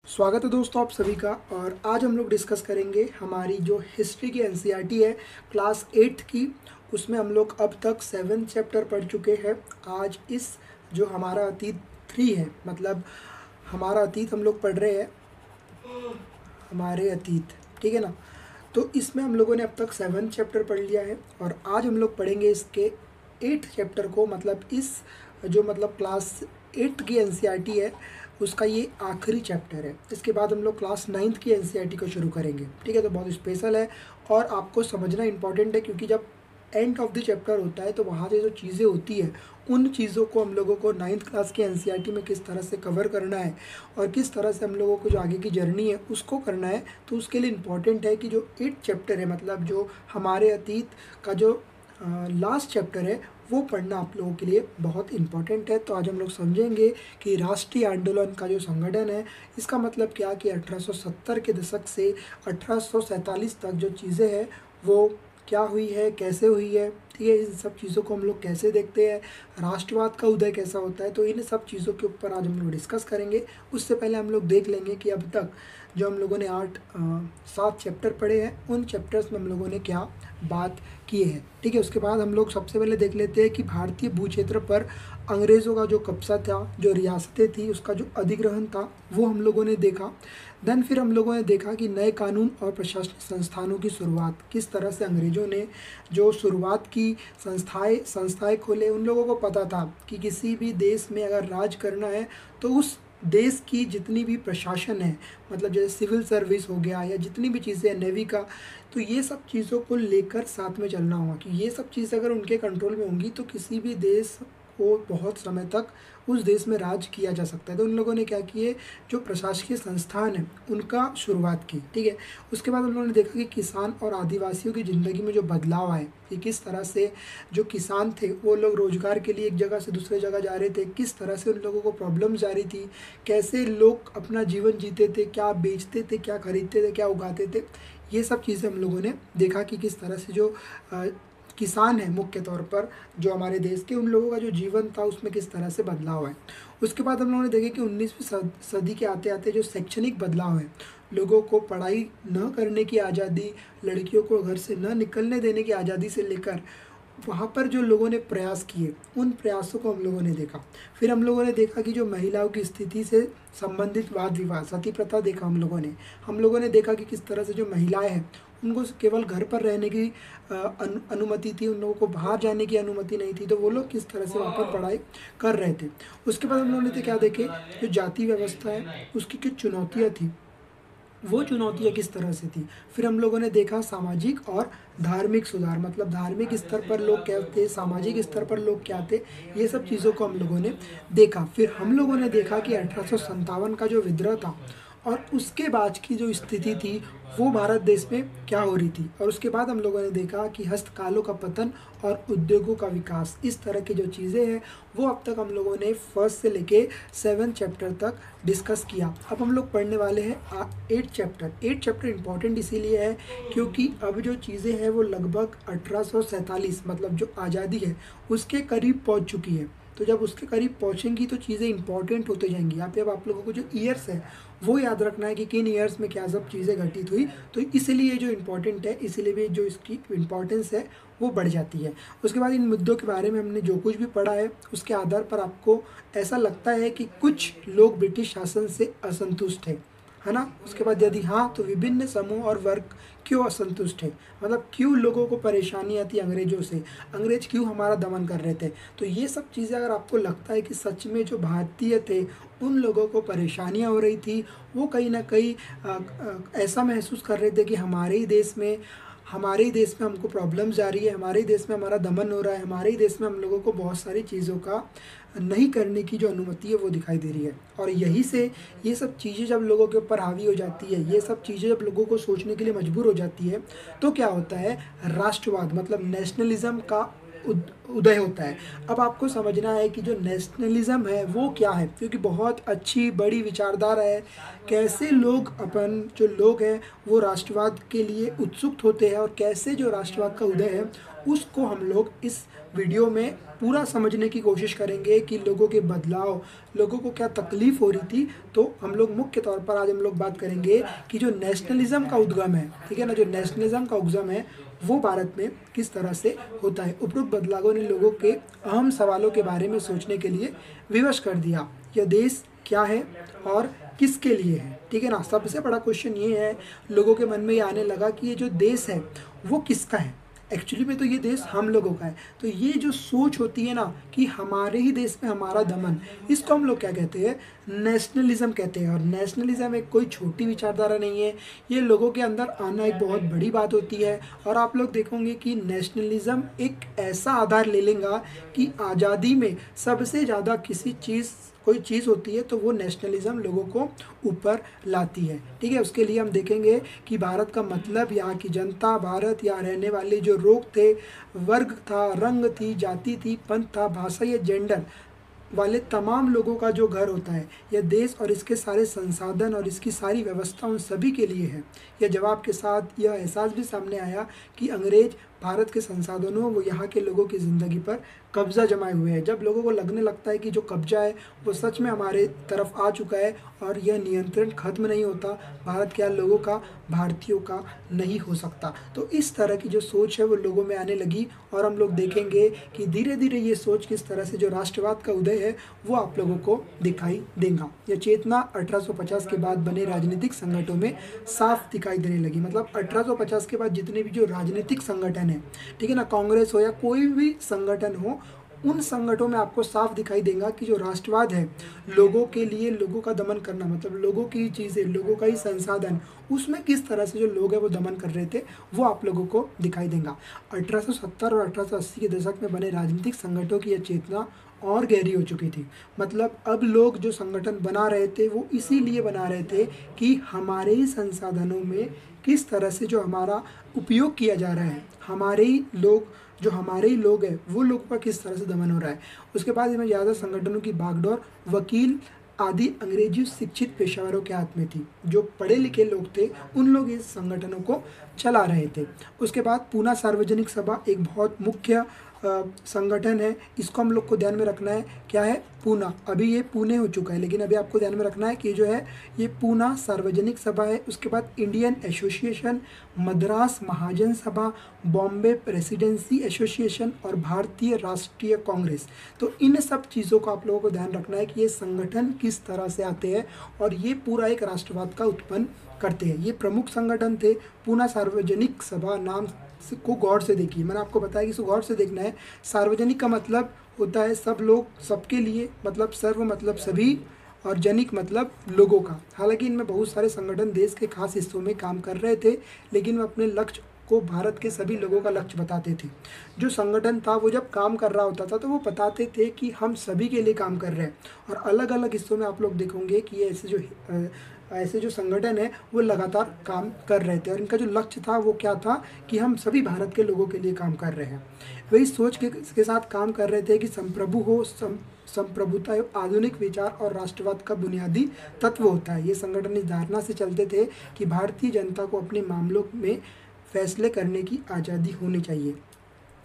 स्वागत है दोस्तों आप सभी का। और आज हम लोग डिस्कस करेंगे हमारी जो हिस्ट्री की एनसीईआरटी है क्लास 8 की। उसमें हम लोग अब तक 7 चैप्टर पढ़ चुके हैं। आज इस जो हमारा अतीत 3 है, मतलब हमारा अतीत हम लोग पढ़ रहे हैं, हमारे अतीत, ठीक है ना। तो इसमें हम लोगों ने अब तक 7 चैप्टर पढ़ लिया है और आज हम लोग पढ़ेंगे इसके 8 चैप्टर को। मतलब इस जो मतलब क्लास 8 की एनसीईआरटी है उसका ये आखिरी चैप्टर है। इसके बाद हम लोग क्लास 9th की एनसीईआरटी को शुरू करेंगे, ठीक है। तो बहुत स्पेशल है और आपको समझना इंपॉर्टेंट है, क्योंकि जब एंड ऑफ द चैप्टर होता है तो वहाँ से जो चीज़ें होती है उन चीज़ों को हम लोगों को 9th क्लास की एनसीईआरटी में किस तरह से कवर करना है और किस तरह से हम लोगों को जो आगे की जर्नी है उसको करना है। तो उसके लिए इम्पॉर्टेंट है कि जो 8 चैप्टर है, मतलब जो हमारे अतीत का जो लास्ट चैप्टर है वो पढ़ना आप लोगों के लिए बहुत इम्पॉर्टेंट है। तो आज हम लोग समझेंगे कि राष्ट्रीय आंदोलन का जो संगठन है इसका मतलब क्या, कि 1870 के दशक से 1847 तक जो चीज़ें हैं वो क्या हुई है, कैसे हुई है, ठीक है। इन सब चीज़ों को हम लोग कैसे देखते हैं, राष्ट्रवाद का उदय कैसा होता है, तो इन सब चीज़ों के ऊपर आज हम लोग डिस्कस करेंगे। उससे पहले हम लोग देख लेंगे कि अब तक जो हम लोगों ने 7 चैप्टर पढ़े हैं उन चैप्टर्स में हम लोगों ने क्या बात किए हैं, ठीक है। उसके बाद हम लोग सबसे पहले देख लेते हैं कि भारतीय भू क्षेत्र पर अंग्रेज़ों का जो कब्जा था, जो रियासतें थी, उसका जो अधिग्रहण था वो हम लोगों ने देखा। देन फिर हम लोगों ने देखा कि नए कानून और प्रशासनिक संस्थानों की शुरुआत किस तरह से अंग्रेज़ों ने जो शुरुआत की, संस्थाएं खोले। उन लोगों को पता था कि किसी भी देश में अगर राज करना है तो उस देश की जितनी भी प्रशासन है, मतलब जैसे सिविल सर्विस हो गया या जितनी भी चीज़ें हैं, नेवी का, तो ये सब चीज़ों को लेकर साथ में चलना होगा। कि ये सब चीज़ें अगर उनके कंट्रोल में होंगी तो किसी भी देश को बहुत समय तक उस देश में राज किया जा सकता है। तो उन लोगों ने क्या किए, जो प्रशासकीय संस्थान है उनका शुरुआत की, ठीक है। उसके बाद उन लोगों ने देखा कि किसान और आदिवासियों की ज़िंदगी में जो बदलाव आए, कि किस तरह से जो किसान थे वो लोग रोज़गार के लिए एक जगह से दूसरे जगह जा रहे थे, किस तरह से उन लोगों को प्रॉब्लम्स आ रही थी, कैसे लोग अपना जीवन जीते थे, क्या बेचते थे, क्या खरीदते थे, क्या उगाते थे। ये सब चीज़ें हम लोगों ने देखा कि किस तरह से जो किसान है मुख्य तौर पर जो हमारे देश के, उन लोगों का जो जीवन था उसमें किस तरह से बदलाव है। उसके बाद हम लोगों ने देखा कि 19वीं सदी के आते आते जो शैक्षणिक बदलाव है, लोगों को पढ़ाई न करने की आज़ादी, लड़कियों को घर से न निकलने देने की आज़ादी से लेकर वहाँ पर जो लोगों ने प्रयास किए उन प्रयासों को हम लोगों ने देखा। फिर हम लोगों ने देखा कि जो महिलाओं की स्थिति से संबंधित वाद विवाद, सती प्रथा देखा हम लोगों ने देखा कि किस तरह से जो महिलाएं हैं उनको केवल घर पर रहने की अनुमति थी, उन लोगों को बाहर जाने की अनुमति नहीं थी। तो वो लोग किस तरह से वहाँ पर पढ़ाई कर रहे थे। उसके बाद हम लोगों ने क्या देखे, जो जाति व्यवस्था है उसकी कुछ चुनौतियाँ थी, वो चुनौतियाँ किस तरह से थी। फिर हम लोगों ने देखा सामाजिक और धार्मिक सुधार, मतलब धार्मिक स्तर पर लोग क्या थे, सामाजिक स्तर पर लोग क्या थे, ये सब चीज़ों को हम लोगों ने देखा। फिर हम लोगों ने देखा कि 1857 का जो विद्रोह था और उसके बाद की जो स्थिति थी वो भारत देश में क्या हो रही थी। और उसके बाद हम लोगों ने देखा कि हस्तकालों का पतन और उद्योगों का विकास, इस तरह की जो चीज़ें हैं वो अब तक हम लोगों ने फर्स्ट से लेके 7 चैप्टर तक डिस्कस किया। अब हम लोग पढ़ने वाले हैं 8 चैप्टर। 8 चैप्टर इंपॉर्टेंट इसीलिए है क्योंकि अब जो चीज़ें हैं वो लगभग 1847, मतलब जो आज़ादी है उसके करीब पहुंच चुकी है। तो जब उसके करीब पहुंचेंगी तो चीज़ें इंपॉर्टेंट होते जाएंगी। यहाँ पे अब आप लोगों को जो ईयर्स है वो याद रखना है कि किन ईयर्स में क्या सब चीज़ें घटित हुई। तो इसलिए जो इम्पोर्टेंट है, इसीलिए भी जो इसकी इम्पोर्टेंस है वो बढ़ जाती है। उसके बाद इन मुद्दों के बारे में हमने जो कुछ भी पढ़ा है उसके आधार पर आपको ऐसा लगता है कि कुछ लोग ब्रिटिश शासन से असंतुष्ट है ना। उसके बाद यदि हाँ तो विभिन्न समूह और वर्ग क्यों असंतुष्ट है, मतलब क्यों लोगों को परेशानी आती अंग्रेजों से, अंग्रेज क्यों हमारा दमन कर रहे थे। तो ये सब चीज़ें अगर आपको लगता है कि सच में जो भारतीय थे उन लोगों को परेशानियाँ हो रही थी, वो कहीं ना कहीं ऐसा महसूस कर रहे थे कि हमारे ही देश में हमको प्रॉब्लम्स आ रही है, हमारे ही देश में हमारा दमन हो रहा है, हमारे ही देश में हम लोगों को बहुत सारी चीज़ों का नहीं करने की जो अनुमति है वो दिखाई दे रही है। और यही से ये सब चीज़ें जब लोगों के ऊपर हावी हो जाती है, ये सब चीज़ें जब लोगों को सोचने के लिए मजबूर हो जाती है, तो क्या होता है, राष्ट्रवाद मतलब नेशनलिज्म का उदय होता है। अब आपको समझना है कि जो नेशनलिज्म है वो क्या है, क्योंकि बहुत अच्छी बड़ी विचारधारा है। कैसे लोग जो लोग हैं वो राष्ट्रवाद के लिए उत्सुक होते हैं और कैसे जो राष्ट्रवाद का उदय है उसको हम लोग इस वीडियो में पूरा समझने की कोशिश करेंगे कि लोगों के बदलाव, लोगों को क्या तकलीफ़ हो रही थी। तो हम लोग मुख्य तौर पर आज हम लोग बात करेंगे कि जो नेशनलिज्म का उद्गम है, ठीक है ना, जो नेशनलिज्म का उद्गम है वो भारत में किस तरह से होता है। उपरोक्त बदलावों ने लोगों के अहम सवालों के बारे में सोचने के लिए विवश कर दिया। यह देश क्या है और किसके लिए है, ठीक है ना। सबसे बड़ा क्वेश्चन ये है, लोगों के मन में ये आने लगा कि ये जो देश है वो किसका है। एक्चुअली में तो ये देश हम लोगों का है। तो ये जो सोच होती है ना कि हमारे ही देश में हमारा दमन, इसको हम लोग क्या कहते हैं, नेशनलिज्म कहते हैं। और नेशनलिज्म एक कोई छोटी विचारधारा नहीं है, ये लोगों के अंदर आना एक बहुत बड़ी बात होती है। और आप लोग देखोगे कि नेशनलिज्म एक ऐसा आधार ले लेगा कि आज़ादी में सबसे ज़्यादा किसी चीज़ कोई चीज़ होती है तो वो नेशनलिज्म लोगों को ऊपर लाती है, ठीक है। उसके लिए हम देखेंगे कि भारत का मतलब, यहाँ की जनता, भारत यहाँ रहने वाले जो लोग थे, वर्ग था, रंग थी, जाति थी, पंथ था, भाषा या जेंडर वाले तमाम लोगों का जो घर होता है, यह देश और इसके सारे संसाधन और इसकी सारी व्यवस्था उन सभी के लिए है। यह जवाब के साथ यह एहसास भी सामने आया कि अंग्रेज भारत के संसाधनों वो यहाँ के लोगों की ज़िंदगी पर कब्ज़ा जमाए हुए हैं। जब लोगों को लगने लगता है कि जो कब्ज़ा है वो सच में हमारे तरफ आ चुका है और यह नियंत्रण खत्म नहीं होता, भारत के लोगों का, भारतीयों का नहीं हो सकता। तो इस तरह की जो सोच है वो लोगों में आने लगी। और हम लोग देखेंगे कि धीरे धीरे ये सोच किस तरह से जो राष्ट्रवाद का उदय है वो आप लोगों को दिखाई देगा। यह चेतना 1850 के बाद बने राजनीतिक संगठनों में साफ दिखाई देने लगी। मतलब 1850 के बाद जितने भी जो राजनीतिक संगठन है, ठीक है ना, कांग्रेस हो या कोई भी संगठन हो, उन संगठनों में आपको साफ दिखाई देगा कि जो राष्ट्रवाद है, लोगों के लिए लोगों का दमन करना, मतलब लोगों की चीज़ें, लोगों का ही संसाधन, उसमें किस तरह से जो लोग हैं वो दमन कर रहे थे, वो आप लोगों को दिखाई देगा। 1870 और 1880 के दशक में बने राजनीतिक संगठनों की यह चेतना और गहरी हो चुकी थी। मतलब अब लोग जो संगठन बना रहे थे वो इसीलिए बना रहे थे कि हमारे ही संसाधनों में किस तरह से जो हमारा उपयोग किया जा रहा है, हमारे ही लोग, जो हमारे ही लोग हैं, वो लोगों का किस तरह से दमन हो रहा है। उसके बाद इसमें ज़्यादा संगठनों की बागडोर वकील आदि अंग्रेजी शिक्षित पेशेवरों के हाथ में थी। जो पढ़े लिखे लोग थे उन लोग इस संगठनों को चला रहे थे। उसके बाद पूना सार्वजनिक सभा एक बहुत मुख्य संगठन है। इसको हम लोग को ध्यान में रखना है, क्या है, पूना। अभी ये पुणे हो चुका है, लेकिन अभी आपको ध्यान में रखना है कि जो है ये पूना सार्वजनिक सभा है। उसके बाद इंडियन एसोसिएशन, मद्रास महाजन सभा, बॉम्बे प्रेसिडेंसी एसोसिएशन और भारतीय राष्ट्रीय कांग्रेस। तो इन सब चीज़ों को आप लोगों को ध्यान रखना है कि ये संगठन किस तरह से आते हैं और ये पूरा एक राष्ट्रवाद का उत्पन्न करते हैं। ये प्रमुख संगठन थे। पूना सार्वजनिक सभा नाम को गौर से देखिए, मैंने आपको बताया कि इसको गौर से देखना है। सार्वजनिक का मतलब होता है सब लोग, सबके लिए, मतलब सर्व मतलब सभी, और जनिक मतलब लोगों का। हालांकि इनमें बहुत सारे संगठन देश के खास हिस्सों में काम कर रहे थे, लेकिन वो अपने लक्ष्य को भारत के सभी लोगों का लक्ष्य बताते थे। जो संगठन था वो जब काम कर रहा होता था तो वो बताते थे कि हम सभी के लिए काम कर रहे हैं। और अलग अलग हिस्सों में आप लोग देखोगे कि ये ऐसे जो संगठन है वो लगातार काम कर रहे थे और इनका जो लक्ष्य था वो क्या था कि हम सभी भारत के लोगों के लिए काम कर रहे हैं। वही सोच के साथ काम कर रहे थे कि संप्रभु हो, संप्रभुता आधुनिक विचार और राष्ट्रवाद का बुनियादी तत्व होता है। ये संगठन इस धारणा से चलते थे कि भारतीय जनता को अपने मामलों में फैसले करने की आज़ादी होनी चाहिए।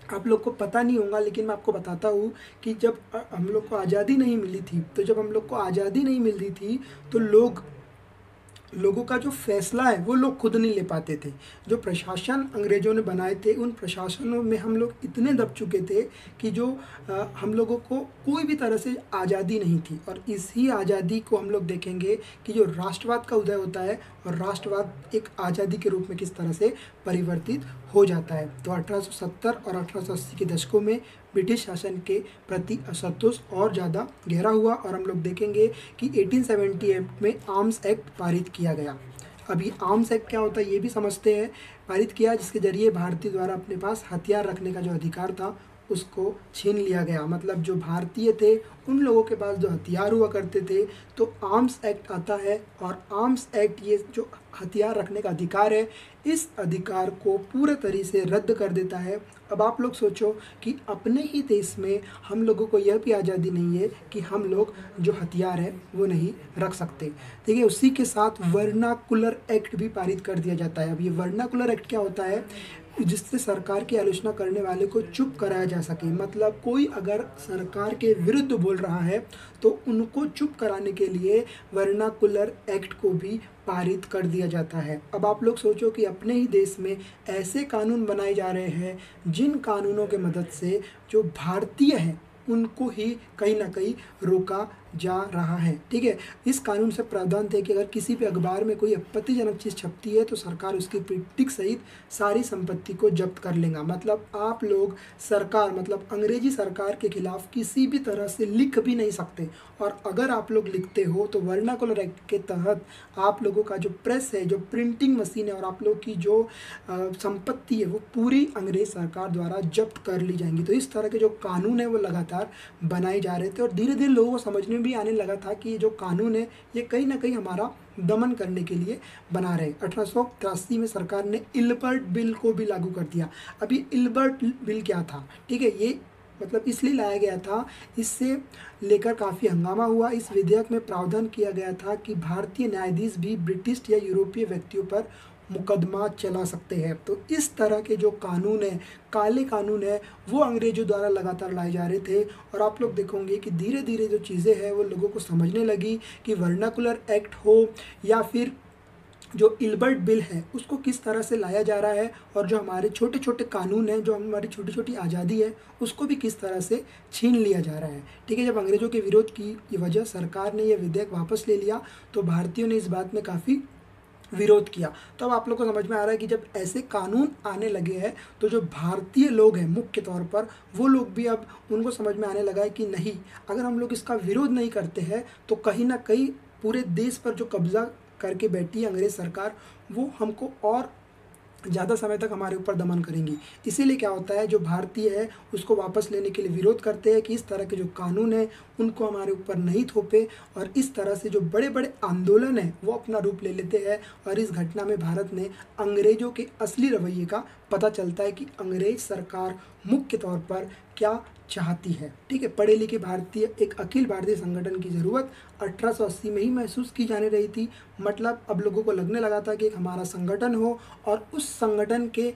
आप लोग को पता नहीं होगा, लेकिन मैं आपको बताता हूँ कि जब हम लोग को आज़ादी नहीं मिली थी, तो जब हम लोग को आज़ादी नहीं मिलती थी तो लोगों का जो फैसला है वो लोग खुद नहीं ले पाते थे। जो प्रशासन अंग्रेज़ों ने बनाए थे, उन प्रशासनों में हम लोग इतने दब चुके थे कि जो हम लोगों को कोई भी तरह से आज़ादी नहीं थी। और इसी आज़ादी को हम लोग देखेंगे कि जो राष्ट्रवाद का उदय होता है और राष्ट्रवाद एक आज़ादी के रूप में किस तरह से परिवर्तित हो जाता है। तो 1870 और 1880 के दशकों में ब्रिटिश शासन के प्रति असंतोष और ज़्यादा गहरा हुआ और हम लोग देखेंगे कि 1878 में आर्म्स एक्ट पारित किया गया। अभी आर्म्स एक्ट क्या होता है ये भी समझते हैं। पारित किया जिसके जरिए भारतीय द्वारा अपने पास हथियार रखने का जो अधिकार था उसको छीन लिया गया। मतलब जो भारतीय थे उन लोगों के पास जो हथियार हुआ करते थे, तो आर्म्स एक्ट आता है और आर्म्स एक्ट ये जो हथियार रखने का अधिकार है, इस अधिकार को पूरे तरीके से रद्द कर देता है। अब आप लोग सोचो कि अपने ही देश में हम लोगों को यह भी आज़ादी नहीं है कि हम लोग जो हथियार है वो नहीं रख सकते। ठीक है, उसी के साथ वर्नाकुलर एक्ट भी पारित कर दिया जाता है। अब ये वर्नाकुलर एक्ट क्या होता है, जिससे सरकार की आलोचना करने वाले को चुप कराया जा सके। मतलब कोई अगर सरकार के विरुद्ध बोल रहा है तो उनको चुप कराने के लिए वर्नाकुलर एक्ट को भी पारित कर दिया जाता है। अब आप लोग सोचो कि अपने ही देश में ऐसे कानून बनाए जा रहे हैं जिन कानूनों के मदद से जो भारतीय हैं उनको ही कहीं ना कहीं रोका जा रहा है। ठीक है, इस कानून से प्रावधान थे कि अगर किसी भी अखबार में कोई आपत्तिजनक चीज़ छपती है तो सरकार उसकी प्रिंटिंग सहित सारी संपत्ति को जब्त कर लेगा। मतलब आप लोग सरकार मतलब अंग्रेजी सरकार के खिलाफ किसी भी तरह से लिख भी नहीं सकते, और अगर आप लोग लिखते हो तो वर्नाकुलर एक्ट के तहत आप लोगों का जो प्रेस है, जो प्रिंटिंग मशीन है और आप लोग की जो संपत्ति है वो पूरी अंग्रेज सरकार द्वारा जब्त कर ली जाएंगी। तो इस तरह के जो कानून है वो लगातार बनाए जा रहे थे और धीरे धीरे लोगों को समझ में भी आने लगा था कि ये जो कानून है ये कहीं ना कहीं हमारा दमन करने के लिए बना रहे। 1883 में सरकार ने इल्बर्ट बिल को भी लागू कर दिया। अब ये इल्बर्ट बिल क्या था? ठीक है, ये मतलब इसलिए लाया गया था, इससे लेकर काफ़ी हंगामा हुआ। इस विधेयक में प्रावधान किया गया था कि भारतीय न्यायाधीश भी ब्रिटिश या यूरोपीय व्यक्तियों पर मुकदमा चला सकते हैं। तो इस तरह के जो कानून है, काले कानून है, वो अंग्रेजों द्वारा लगातार लाए जा रहे थे। और आप लोग देखोगे कि धीरे धीरे जो चीज़ें हैं वो लोगों को समझने लगी कि वर्नाकुलर एक्ट हो या फिर जो इल्बर्ट बिल है उसको किस तरह से लाया जा रहा है, और जो हमारे छोटे छोटे कानून हैं, जो हमारी छोटी छोटी आज़ादी है उसको भी किस तरह से छीन लिया जा रहा है। ठीक है, जब अंग्रेज़ों के विरोध की वजह सरकार ने यह विधेयक वापस ले लिया तो भारतीयों ने इस बात में काफ़ी विरोध किया। तो अब आप लोग को समझ में आ रहा है कि जब ऐसे कानून आने लगे हैं तो जो भारतीय लोग हैं मुख्य तौर पर वो लोग भी अब उनको समझ में आने लगा है कि नहीं, अगर हम लोग इसका विरोध नहीं करते हैं तो कहीं ना कहीं पूरे देश पर जो कब्जा करके बैठी है अंग्रेज सरकार वो हमको और ज़्यादा समय तक हमारे ऊपर दमन करेंगी। इसीलिए क्या होता है, जो भारतीय है उसको वापस लेने के लिए विरोध करते हैं कि इस तरह के जो कानून है उनको हमारे ऊपर नहीं थोपे, और इस तरह से जो बड़े बड़े आंदोलन है वो अपना रूप ले लेते हैं। और इस घटना में भारत ने अंग्रेज़ों के असली रवैये का पता चलता है कि अंग्रेज सरकार मुख्य तौर पर क्या चाहती है। ठीक है, पढ़े लिखे भारतीय एक अखिल भारतीय संगठन की ज़रूरत 1880 में ही महसूस की जाने रही थी। मतलब अब लोगों को लगने लगा था कि एक हमारा संगठन हो और उस संगठन के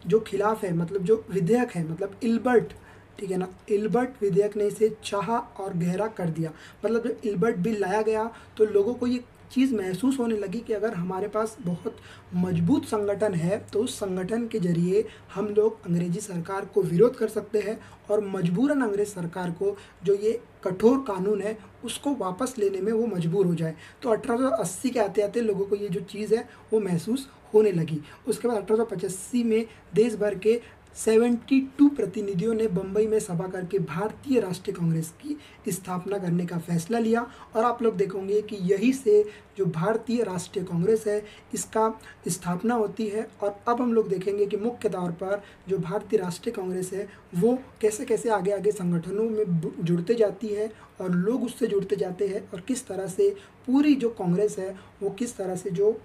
जो खिलाफ है, मतलब जो विधेयक है, मतलब इल्बर्ट, ठीक है ना, इल्बर्ट विधेयक ने इसे चाहा और गहरा कर दिया। मतलब जब इल्बर्ट बिल लाया गया तो लोगों को ये चीज़ महसूस होने लगी कि अगर हमारे पास बहुत मजबूत संगठन है तो उस संगठन के जरिए हम लोग अंग्रेजी सरकार को विरोध कर सकते हैं और मजबूरन अंग्रेज सरकार को जो ये कठोर कानून है उसको वापस लेने में वो मजबूर हो जाए। तो 1880 के आते आते लोगों को ये जो चीज़ है वो महसूस होने लगी। उसके बाद 1885 में देश भर के 72 प्रतिनिधियों ने बम्बई में सभा करके भारतीय राष्ट्रीय कांग्रेस की स्थापना करने का फैसला लिया। और आप लोग देखोगे कि यही से जो भारतीय राष्ट्रीय कांग्रेस है इसका स्थापना होती है। और अब हम लोग देखेंगे कि मुख्य तौर पर जो भारतीय राष्ट्रीय कांग्रेस है वो कैसे कैसे आगे आगे संगठनों में जुड़ते जाती है और लोग उससे जुड़ते जाते हैं, और किस तरह से पूरी जो कांग्रेस है वो किस तरह से जो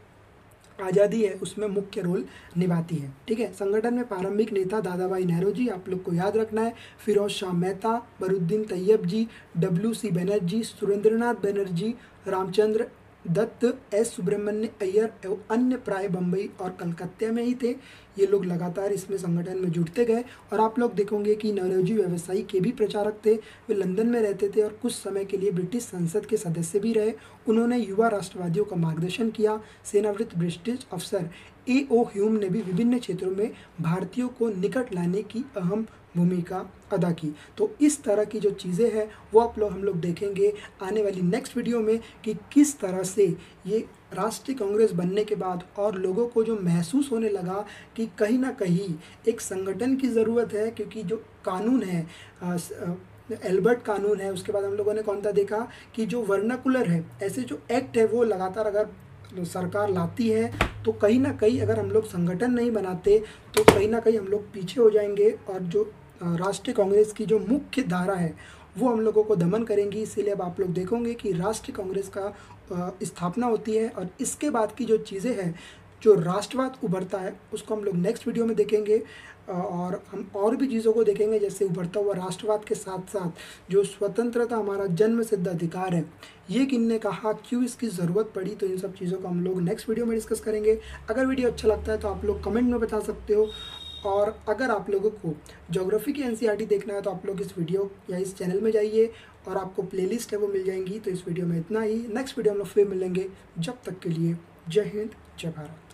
आज़ादी है उसमें मुख्य रोल निभाती है। ठीक है, संगठन में प्रारंभिक नेता दादा भाई नेहरू जी, आप लोग को याद रखना है, फिरोज शाह मेहता, बरुद्दीन तैयब जी, WC बनर्जी, सुरेंद्रनाथ बनर्जी, रामचंद्र दत्त, S सुब्रमण्य अय्यर एवं अन्य प्राय बम्बई और कलकत्ते में ही थे। ये लोग लगातार इसमें संगठन में जुड़ते गए। और आप लोग देखोगे कि नेहरूजी व्यवसायी के भी प्रचारक थे, वे लंदन में रहते थे और कुछ समय के लिए ब्रिटिश संसद के सदस्य भी रहे। उन्होंने युवा राष्ट्रवादियों का मार्गदर्शन किया। सेनावृत्त ब्रिटिश अफसर A.O. ह्यूम ने भी विभिन्न क्षेत्रों में भारतीयों को निकट लाने की अहम भूमिका अदा की। तो इस तरह की जो चीज़ें हैं वो हम लोग देखेंगे आने वाली नेक्स्ट वीडियो में कि किस तरह से ये राष्ट्रीय कांग्रेस बनने के बाद और लोगों को जो महसूस होने लगा कि कहीं ना कहीं एक संगठन की ज़रूरत है, क्योंकि जो कानून है एल्बर्ट कानून है, उसके बाद हम लोगों ने कौन सा देखा कि जो वर्नाकुलर है, ऐसे जो एक्ट है वो लगातार अगर सरकार लाती है तो कहीं ना कहीं अगर हम लोग संगठन नहीं बनाते तो कहीं ना कहीं हम लोग पीछे हो जाएंगे, और जो राष्ट्रीय कांग्रेस की जो मुख्य धारा है वो हम लोगों को दमन करेंगी। इसीलिए अब आप लोग देखोगे कि राष्ट्रीय कांग्रेस का स्थापना होती है, और इसके बाद की जो चीज़ें हैं, जो राष्ट्रवाद उभरता है, उसको हम लोग नेक्स्ट वीडियो में देखेंगे। और हम और भी चीज़ों को देखेंगे, जैसे उभरता हुआ राष्ट्रवाद के साथ साथ जो स्वतंत्रता हमारा जन्म सिद्ध अधिकार है, ये किनने कहा, क्यों इसकी ज़रूरत पड़ी, तो इन सब चीज़ों को हम लोग नेक्स्ट वीडियो में डिस्कस करेंगे। अगर वीडियो अच्छा लगता है तो आप लोग कमेंट में बता सकते हो, और अगर आप लोगों को ज्योग्राफी की एनसीईआरटी देखना है तो आप लोग इस वीडियो या इस चैनल में जाइए और आपको प्लेलिस्ट है वो मिल जाएंगी। तो इस वीडियो में इतना ही, नेक्स्ट वीडियो हम लोग फिर मिलेंगे। जब तक के लिए जय हिंद, जय भारत।